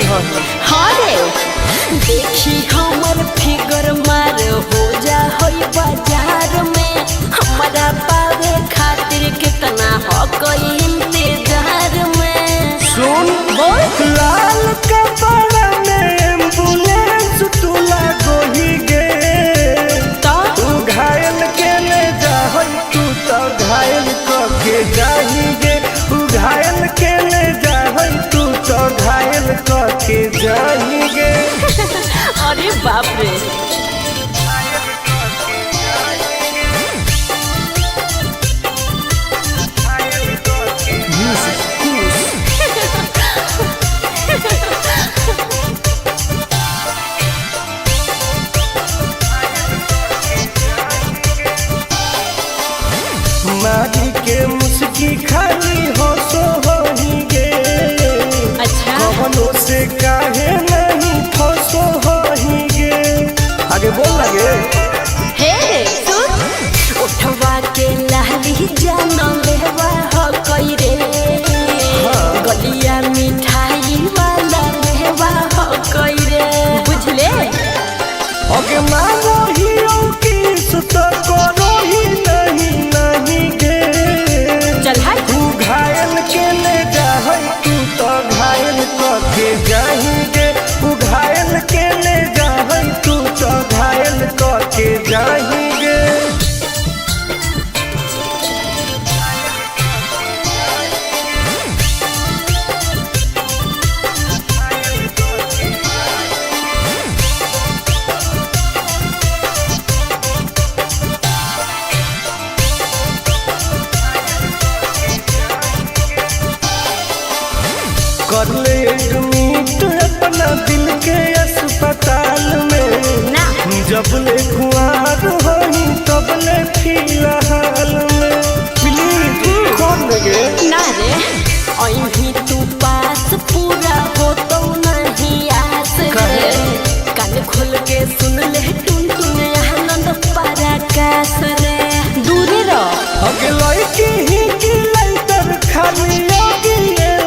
हाँ रे देखी हमर फिगर मार हो जा होई बाजार में हमारा पावे खातिर कितना हो कोई इंतजार में। सुन बोल लाल कपड़ा में एम्बुलेंस तुला गोही गे तू घायल के ले जा तू तो घायल के जाही गे तू घायल के ले जा तू तो घायल के जाही गे। अरे बाप रे मारी के मुस्की खाली हो सो होही गे। अच्छा कवनो से काहे नहीं फसो होही गे। आगे बोल लगे हे सुन उठवा के लाली जानो लेवा हो कोई रे गलिया मिठाई वाला लेवा हो कोई रे बुझले। ओके मांगो ही किस तो करो ही नहीं गे। चल हाय तू घायल के ले जा तू तो घायल के जाही गे तू घायल के ले जा तू तो घायल के जाही गे। कर ले एडमिट अपना दिल के अस्पताल में ना जब ले खुआर होही तब ले फिलहाल में प्लीज कौन लगे ना रे अहीं तू पास पूरा हो तो नहीं आस रे कान खोल के सुन ले टुन टुन आनंद पराकाश रे दूर रह अगे लड़की ही की लाइटर खाली योगी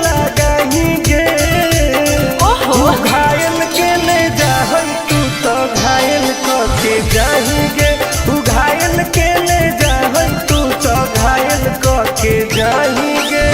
लगाही गे। ओहो तू घायल के ले जा तू तो घायल के जाही गे तू घायल के ले जा तू तो घायल के जाही गे।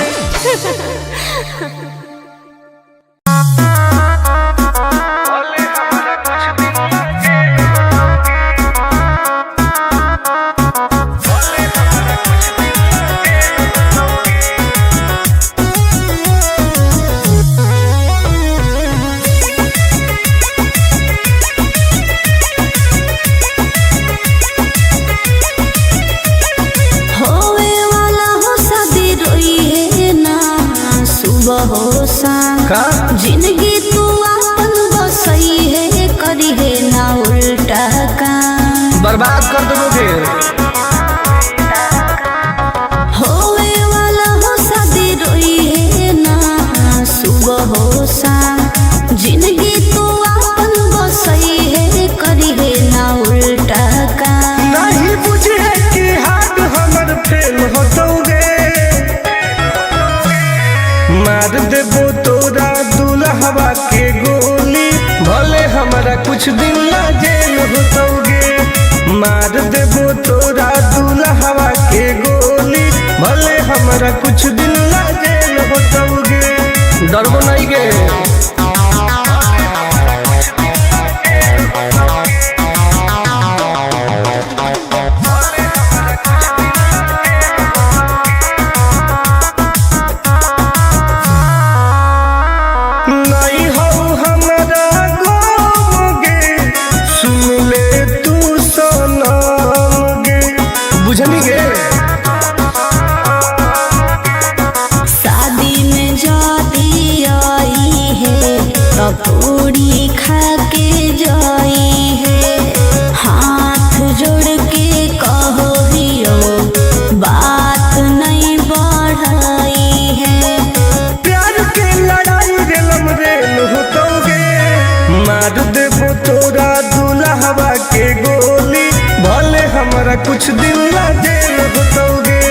जिंदगी तू अपन बसई है करी है ना उल्टा काम बर्बाद कर दोगे होवे वाला हो शादी रोई है ना सुबह हो शाम जिंदगी तू अपन बसई है करी है ना उल्टा काम नहीं बुझे कि हाथ हमर फेल होतोगे मार देबो तोरा दुल्हवा के गोली भले हमारा कुछ दिन ना जेल होतोगे मार देबो तोरा दुल्हवा के गोली भले हमारा कुछ दिन ना जेल होतोगे डरबो नहीं गे। शादी में जाती आई है तो पूरी खा के जाई है हाथ जोड़ के कहो हियो बात नहीं बढ़ाई है प्यार के लड़ाई रेलम रेल होतोगे मार देबो तोरा दुल्हवा के गोली भले हमारा कुछ दिन ना जेल होतोगे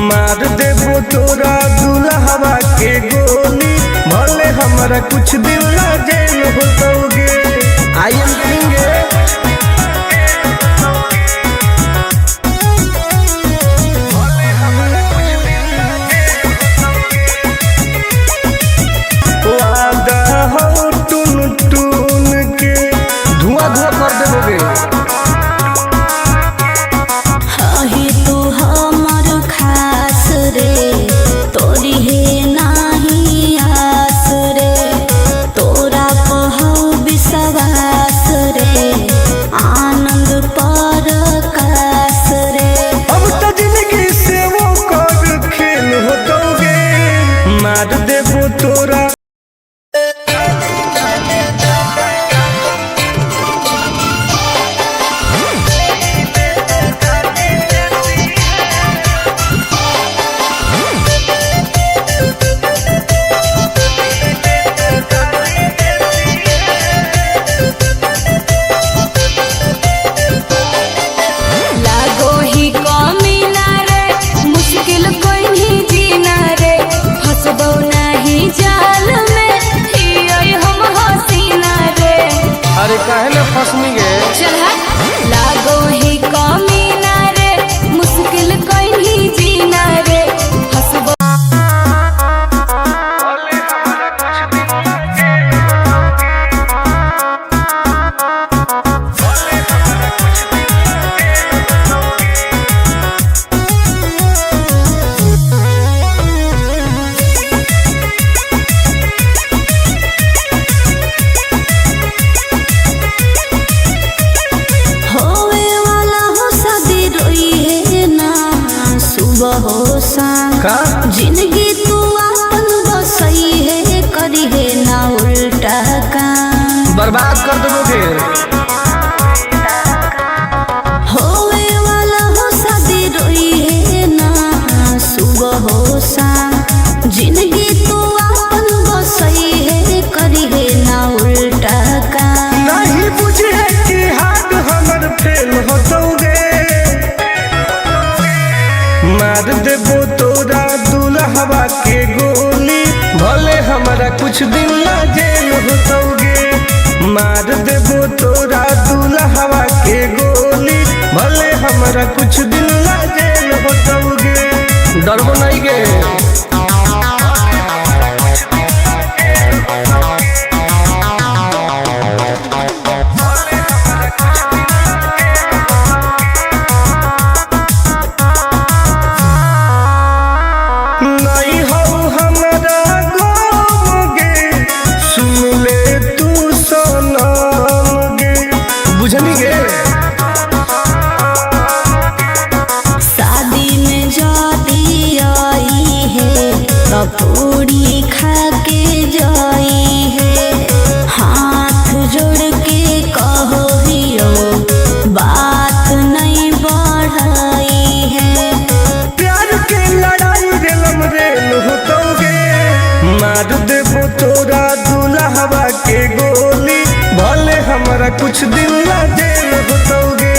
मार देबो तोरा दुल्हवा के गोली भले हमारा हमारा कुछ दिन ना जेल होतोगे। आई एम करेंगे वादा हो टून टून के धुआं धुआं कर देबोगे। आहे तू हमर खास रे तोरी है नाही आस रे तोरा पहौ विश्वास रे आनंद परकाश रे। अब तो जिंदगी से वो कर खेल होतोगे मार देबो तोरा। लागो ही कमीना रे मुश्किल कोई नहीं जीना रे फसबो नहीं जाल में हियै हम हसीना रे। अरे काहे ना फसनी गे चल लागो ही कमीना रे मुश्किल कोई नहीं जीना रे फसबो। होवे वाला हो शादी रोई है ना सुबह हो शाम का जिंदगी तू अपन बसई है करी है ना उल्टा काम बर्बाद कर देबोगे। होवे वाला हो शादी रोई है ना सुबह हो शाम जिंदगी तू अपन बसई है करी है ना उल्टा काम। नहीं बुझे कि हाथ हमर फेल होतोगे मार देबो तोरा दुल्हवा के गोली भले हमारा कुछ दिन ना जेल होतोगे। मार देबो तोरा दुल्हवा के गोली भले हमारा कुछ दिन ना जेल होतोगे। डरबो नहीं गे नहीं हो हमारा गम गे सुन ले तू सनम गे बुझनी गे। शादी में जाती आई है तो पूरी खा के जाई है हाथ जोड़ के कहो हियो बात नहीं बढ़ाई है। प्यार के लड़ाई रेलम रेल होतोगे मार देबो तोरा दुल्हवा के गोली भले हमारा कुछ दिन ना जेल होतोगे।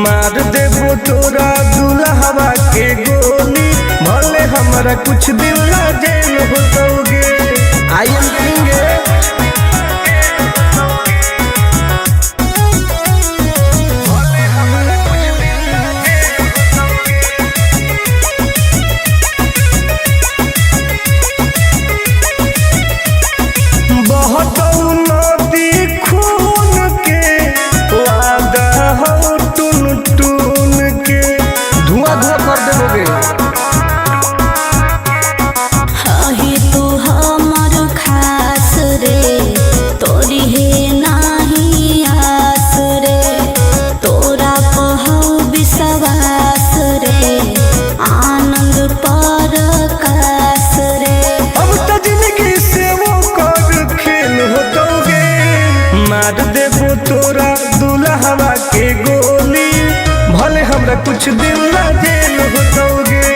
मार देबो तोरा दुल्हवा के गोली भले हमारा कुछ दिन ना जेल होतोगे। आई एम करेंगे बहुत नदी खून के वादा हो टून टून के धुआं धुआं कर देबोगे। आहे तू हमर खास रे तोरी है नाही आस रे तोरा पहौ विश्वास रे आनंद परकाश रे। अब तो जिंदगी से वो कर खेल होतोगे मार देबो तोरा दुल्हवा के गोली भले हमरा कुछ दिन ना जेल होतोगे।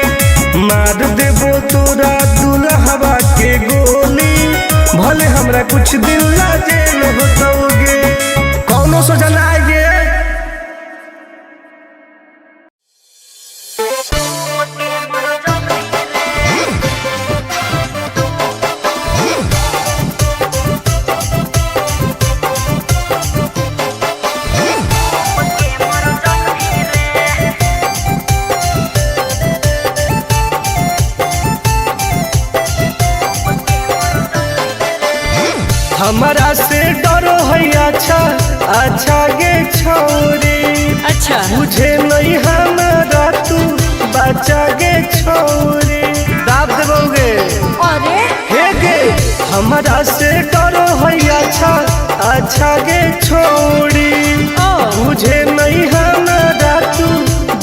मार देबो तोरा दुल्हवा के गोली भले हमरा कुछ दिन ना जेल होतोगे। कौनो सजा ना आएगे। हमारा से डरो है अच्छा अच्छा गे छोरी। अच्छा मुझे नहीं हमारा तू बचा गे छोरी। दाब देबोगे अरे हे गे हमारा से डरो है अच्छा अच्छा गे छोरी। मुझे नहीं हमारा तू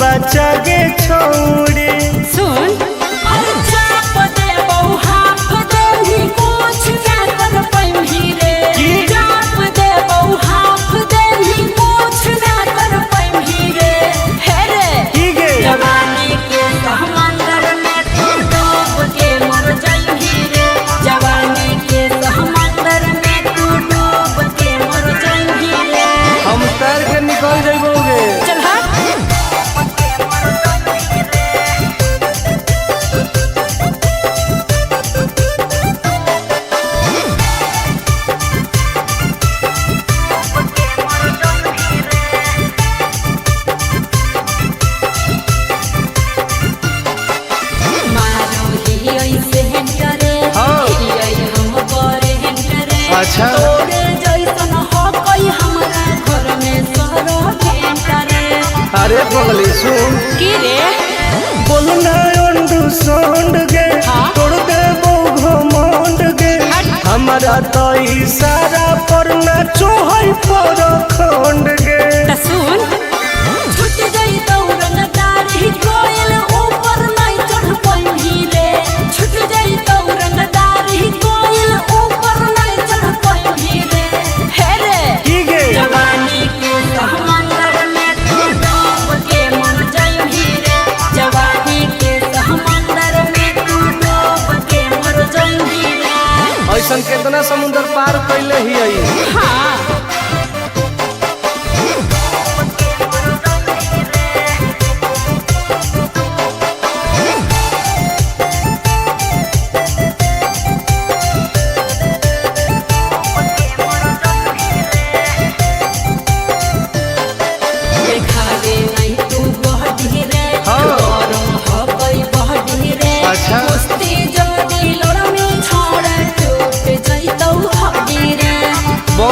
बचा गे छोरी। सुन निकल जाइबोगे। चल अच्छा अरे पगली सुन की रे बोलना अंडू सोंड गे तोड़ दे वो घमंड गे। हमारा तो इशारा पर ना चोहई पर खंड गे। सुन छूट गई दौरंगदारी कोयल ऊपर नहीं चढ़ पाई रे। छूट गई दौरंगदारी कोयल ऊपर नहीं चढ़ पाई रे। हे रे की गे जवानी के समंदर में तू डूब के मर जाई रे। जवानी के समंदर में तू डूब के मर जाई रे। ऐसन कितना समुंदर पार कैले ही आई। हाँ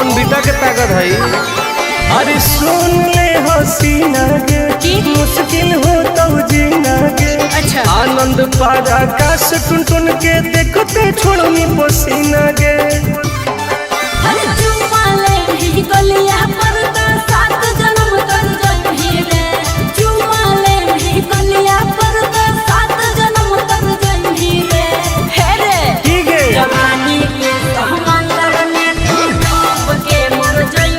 बीटा के ताकत है। अरे सुन ले हसीना गे मुश्किल हो तो जीना गे। अच्छा आनंद पारा आकाश टुन टुन के देखते छोड़नी पसीना गे। गलिया पर सात जन्म कर जाई रे। चुमाले भी गलिया पर सात जन्म कर जाई रे। हे रे की गे जवानी के समंदर में तू डूब के मर जाई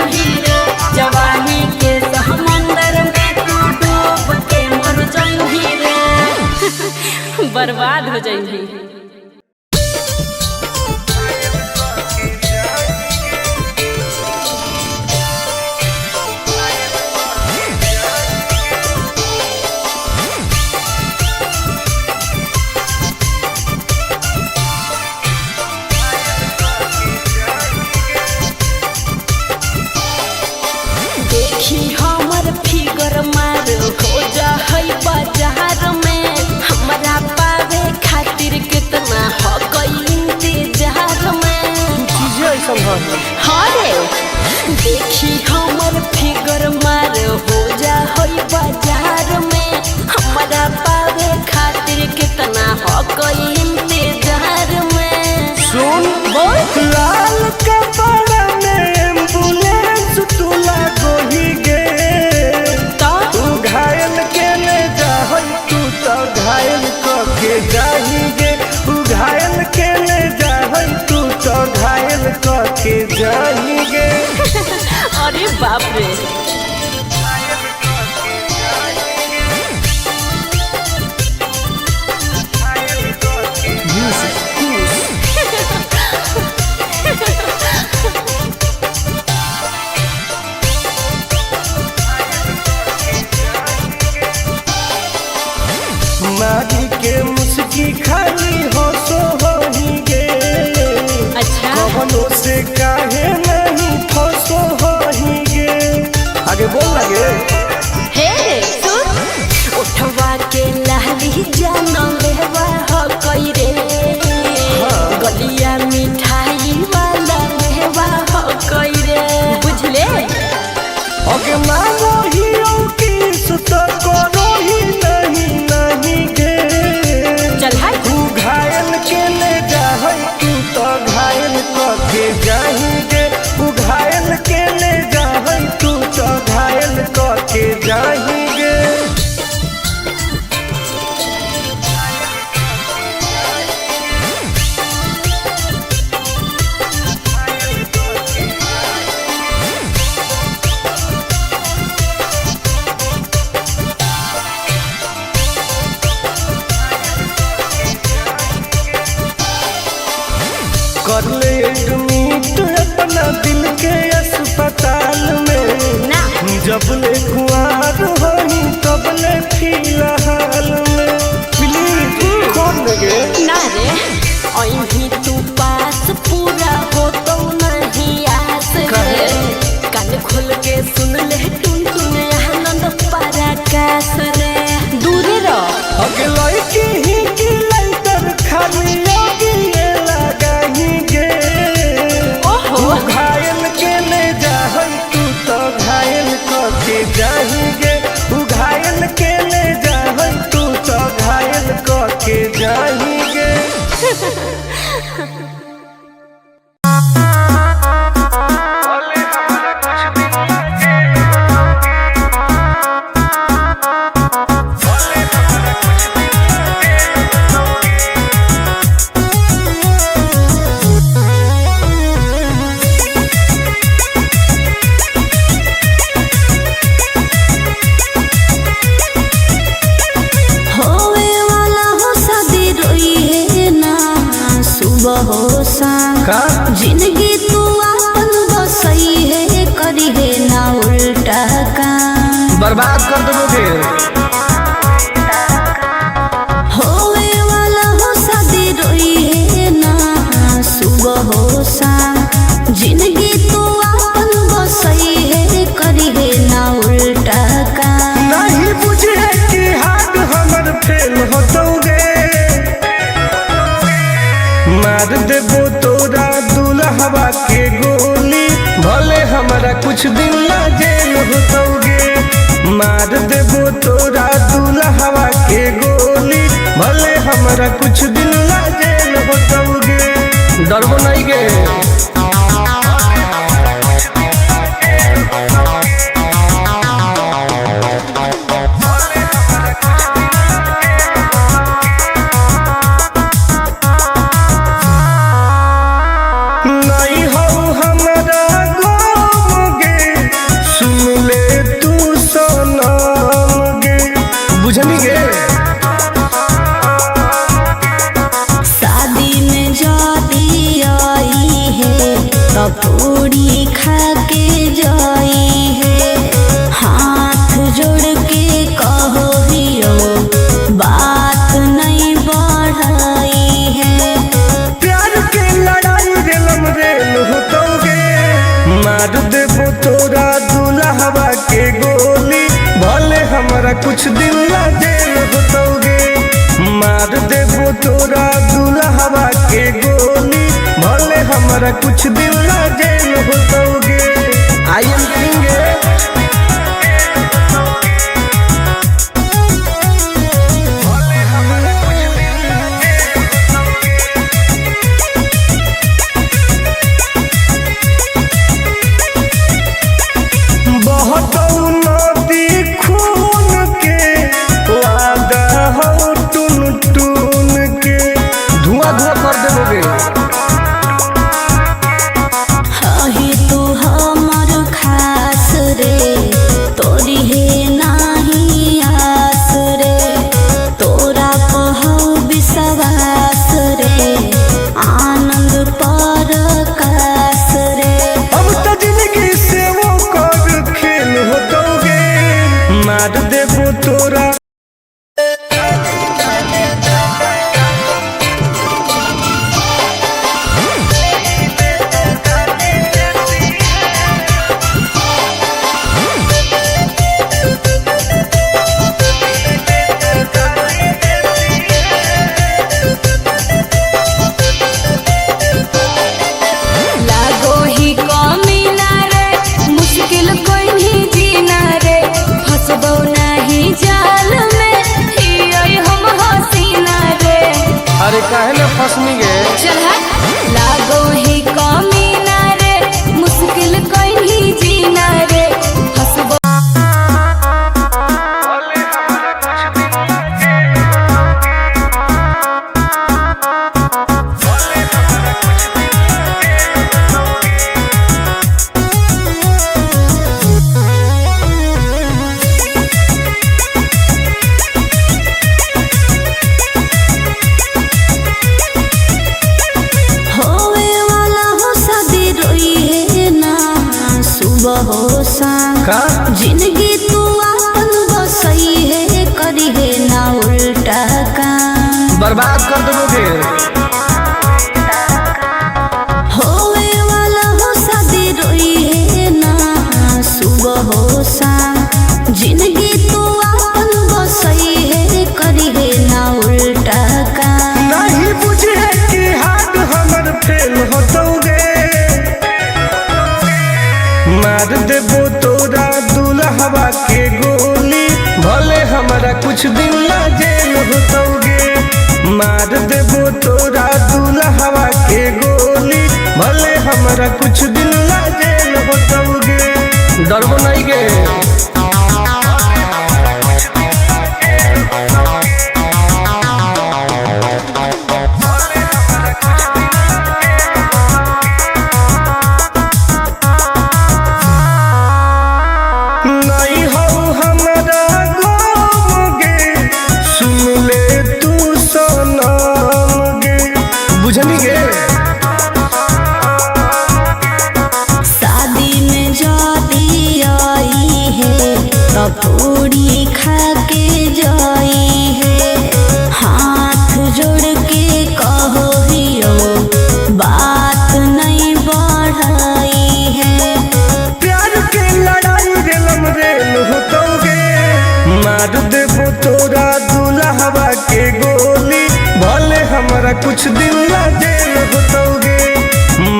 रे। जवानी के समंदर में तू डूब के मर जाई रे। बर्बाद हो जाई। देखी हमर फिगर मार हो जा है बाजार में। हमरा पावे खातिर कितना हो गई इंतजार में। चीजें ऐसा हाँ रे देखी हमर फिगर मार हो जा है बाजार में। हमरा पावे खातिर कितना हो गई इंतजार में। सुन बोल लाल कपड़ा में एम्बुलेंस तू लागो ही गे। तू घायल के ले जा तू तो घायल के जाही गे। तू घायल के ले जा तू तो घायल के जाही गे। अरे बाप रे कर ले एडमिट अपना दिल के अस्पताल में ना जब ले कुआर होई तब ले फिलहाल में प्लीज खोल गे ना रे अहीं तू पास पूरा हो तो नहीं आस रे कान खोल के सुन ले टुन टुन आनंद पराकाश रे दूरे रह अगला की ही की लंतर खाली योगी लगाही गे ओहो घायल के ले जाहई तू तो घायल के जाही गे घायल के ले जाहई तू तो घायल के जाही गे का जिंदगी तू अपन बसई है करी है ना उल्टा काम बर्बाद कर दोगे होवे वाला हो शादी रोई है ना सुबह हो शाम जिंदगी तू अपन बसई है करी है ना उल्टा काम नहीं बुझे कि हाथ हमर फेल होतोगे मार देबो तोरा दुल्हवा के गोली भले हमारा कुछ दिन ला जेल होतोगे मार देबो तोरा दुल्हवा के गोली भले हमारा कुछ दिन ला जेल होतोगे डरबो नहीं गे शादी में जाती आई है पूरी खा के जाई है हाथ जोड़ के कहो हियो बात नहीं बढ़ाई है प्यार के लड़ाई रेलम रेल होतोगे मार देबो तोरा दुल्हवा के गोली भले हमारा कुछ दिन ला जेल होतोगे मार देबो तोरा दुल्हवा के गोली भले हमारा कुछ दिन ला जेल होतोगे आई एम किंग ही तू जिंदगी तू अपन बसई है करी है ना उल्टा काम बर्बाद कर दोगे। होवे वाला हो शादी रोई है ना सुबह हो शाम जिंदगी तू अपन बसई है करी है ना उल्टा काम नहीं बुझे कि हाथ हमर फेल होतोगे। मार देबो तोरा दुल्हवा के गोली भले हमारा कुछ दिन ला जेल होतोगे। मार देबो तोरा दुल्हवा के गोली भले हमारा कुछ दिन ला जेल होतोगे। डरबो नहीं के नहीं हो हमारा गोगे सुन ले तू सनम गे बुझनी गे। शादी में जाती आई है तो पूरी खा के जाई है हाथ जोड़ के कहो हियो बात नहीं बढ़ाई है प्यार के लड़ाई रेलम रेल होतोगे। मार देबो तोरा दुल्हवा के गोली भले हमारा कुछ दिन ला जेल होतोगे।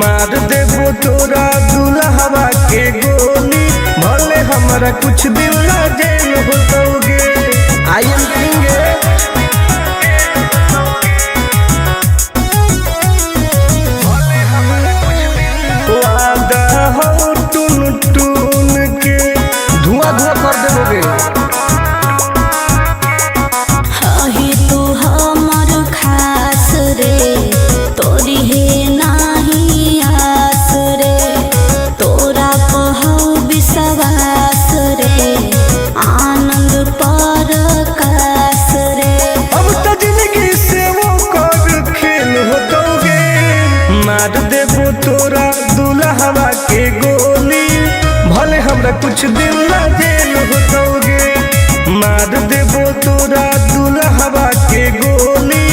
मार देबो तोरा दुल्हवा के गोली भले हमारा कुछ दिन ला जेल होतोगे। आई एम किंग वादा हो टून टून के धुआं धुआं कर देबोगे। हही तू हमर खास रे तोरी है नाही आस रे तोरा कहौ विश्वास रे आनंद पर कास रे अब तो जिंदगी से वो कर खेल होतोगे। मार देबो तोरा दुल्हवा के गोली भले हमरा कुछ दिन ला जेल होतोगे। मार देबो तोरा दुल्हवा के गोली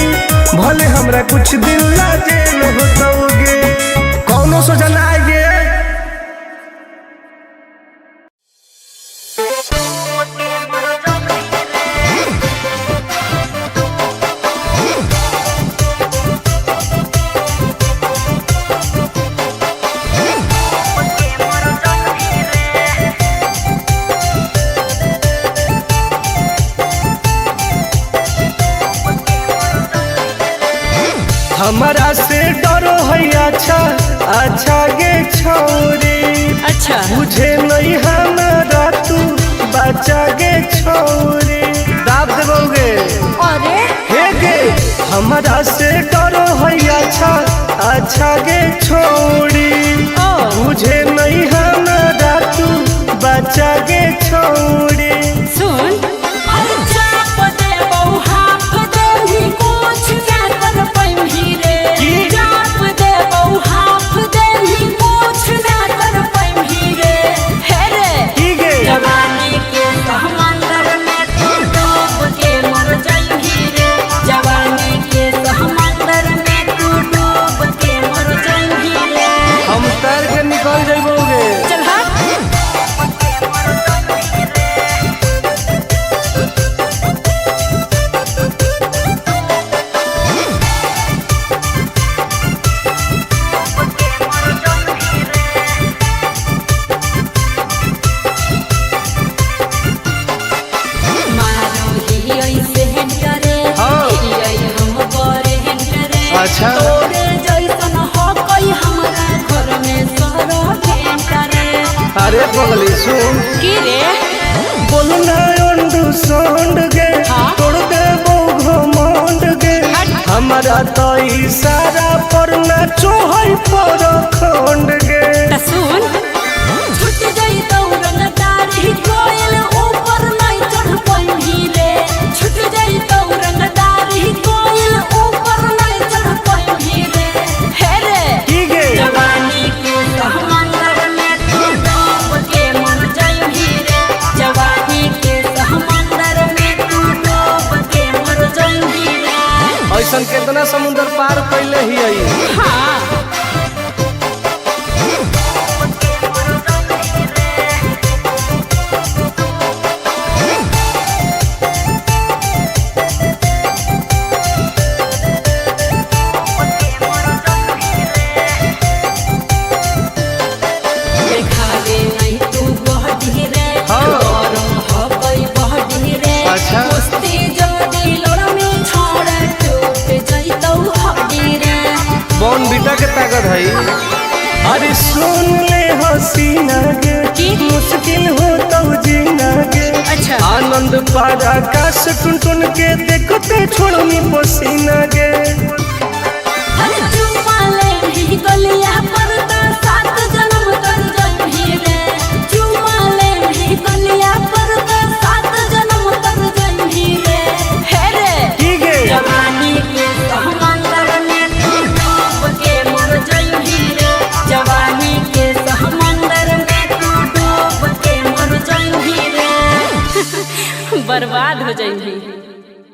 भले हमरा कुछ दिन ला जेल होतोगे। कौनो सोचा ना आइए हमारा से डरो है अच्छा अच्छा गे छोरी अच्छा बुझे नहीं हमारा तू बचा गे छोरी दाब देबोगे। अरे हे गे हमारा से डरो है अच्छा अच्छा गे छोरी बुझे नहीं हमारा तू बचा गे छोरी। सुन चाप दे बहु हाफ दे ही कुछ क्या कर पैमही रे चाप दे बहु हाफ दे ही कुछ क्या कर पैमही रे हे रे की गे जवानी के समंदर में तू डूब के मर जाएंगी रे जवानी के समंदर में तू डूब के मर जाएंगी रे हम तैर के निकल जाइबोगे। चल हट मारो ही ऐसे हेंटरे हाँ। ही हम बड़े हेंटरे अच्छा। तोरे जैसन हो कोई हमारा घर में सरो हेंटरे अरे पगली सुन की रे बोलना अंडू सांड गे हाँ। तोड़ देबो घमंड गे हमारा तो इशारा पर नाचो है पर खंड गे। त सुन छूट गई दौड़न दाढ़ी कोयल ऊपर नहीं चढ़ पैही रे छूट गई दौड़न दाढ़ी कोयल ऊपर नहीं चढ़ पैही रे हे रे की गे जवानी के समंदर में तू डूब के मर जाएंगी रे ताकत है। अरे सुन ले हसीना गे मुश्किल हो तो जीना गे। अच्छा आनंद पार आकाश टुन टुन के देखते छोड़नी पसीना गे। अरे चुम्मा ले ही गलिया पर तो 7 जन्म कर जही रे। चुम्मा ले ही गलिया पर तो 7 जन्म कर जही रे। हे रे ठीक है जवानी के समंदर में तू डूब के मर जही रे। जवानी के समंदर में तू डूब के मर जही रे। बर्बाद हो जही।